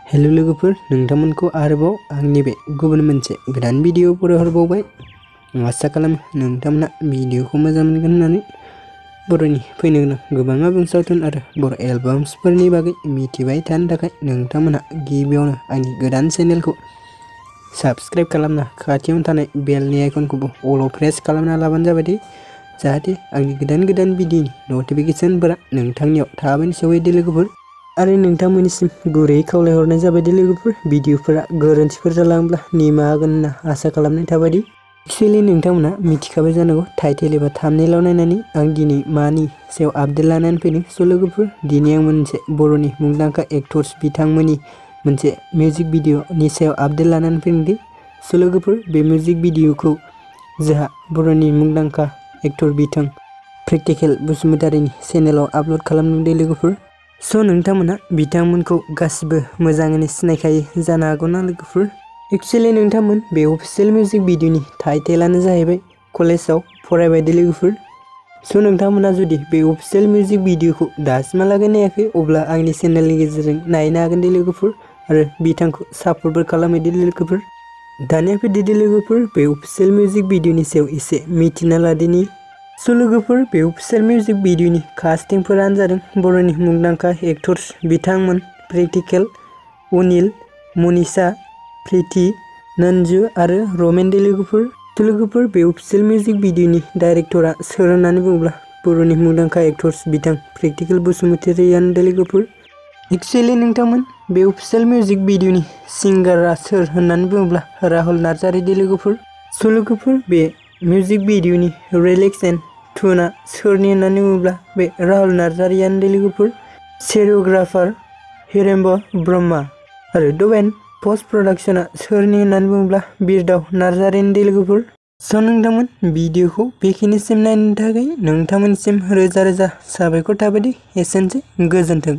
Hello लोगोफोर नोंथांमोनखौ आरोबाव आंनि बे गुबुन मोनसे गोदान भिडिअ फरायहरबावबाय आसा खालामो नोंथांमोना भिडिअखौ मोजां मोनगोन होननानै बर'नि फैनो गोनां गोबां आबुं सावथुन आरो बर' एलबाम्सफोरनि बागै मिथिबाय थानो थाखाय नोंथांमोना गिबियावनो आंनि गोदान चेनेलखौ साबस्क्राइब खालामना खाथियावनो थानाय बेलनि आइकनखौबो अल प्रेस खालामना लाबानो जाबाय जाहाथे आंनि गोदान भिडिअनि नटिफिकेशनफोरा नोंथांनियाव थाबैनो सौहैदो लोगोफोर आरो नोंथांमोननिसिम गुरै खावलायहरनाय जाबाय लोगोफोर भिडिअफोरा गोरोन्थिफोर जालाङोब्ला निमाहा होगोन होनना आसा खालामनाय थाबाय एक्चुअली नोंथांमोना मिथिखाबाय जानांगौ टाइटेल एबा थाम्बनेइलाव नायनानै आं दिनै मानि सायाव आपडेट लानानै फैदों स' लोगोफोर दिनै आं मोनसे बर'नि मुंदांखा एक्टर्स बिथांमोननि मोनसे मिउजिक भिडिअनि सायाव आपडेट लानानै फैदों स' लोगोफोर बे मिउजिक भिडिअखौ जोंहा बर'नि मुंदांखा एक्टर बिथां प्रेक्टिकेल बसुमतारीनि चेनेलाव आपल'ड खालामदों लोगोफोर स' नोंथांमोना बिथांमोनखौ गासिबो मोजाङैनो सिनायखायो जानो हागौ ना लोगोफोर एक्चुअली नोंथांमोन बे अफिशियेल मिउजिक भिडिअनि टाइटेलानो जाहैबाय कलेजाव फरायबाय लोगोफोर स' नोंथांमोना जुदि बे अफिशियेल मिउजिक भिडिअखौ दासिमहालागै नायाखै अब्ला आंनि चेनेलनि गेजेरजों नायनो हागोन लोगोफोर आरो बिथांखौ सापर्टबो खालामहैदो लोगोफोर दानिया फैदो लोगोफोर बे अफिशियेल मिउजिक भिडिअनि सायाव एसे मिथिना लादिनि स' लोगोफोर बे अफिशियेल मिउजिक भिडिअनि कास्टिंफोरानो जादों बर'नि मुंदांखा एक्टर्स बिथांमोन प्रेक्टिकेल अनिल मनीषा प्रीति नंजू आरो रोमेन लोगोफोर बे अफिशियेल मिउजिक भिडिअनि डाइरेक्टरा सोर होननानै बुङोब्ला बर'नि मुंदांखा एक्टर्स बिथां प्रेक्टिकेल बसुमतारीयानो लोगोफोर एक्चुअली नोंथांमोन बे अफिशियेल मिउजिक भिडिअनि सिंगारा सोर होननानै बुङोब्ला राहुल नार्जारी लोगोफोर स' लोगोफोर बे मिउजिक भिडिअनि रिलिक्स एन्ड टुना सोरनि होननानै बुङोब्ला बे राहुल नार्जारीयानो लोगोफोर कोरियोग्राफार हिरेम्ब ब्रह्मा आरो डबेन पोस्ट प्रडाक्शना सोरनि होननानै बुङोब्ला बिरदाव नार्जारीनि लोगोफोर स' नोंथांमोन भिडिअखौ बेखिनिसिम नायनो थाखाय नोंथांमोनसिम रोजा साबायखर थाबाय एसेनोसै गोजोन्थों।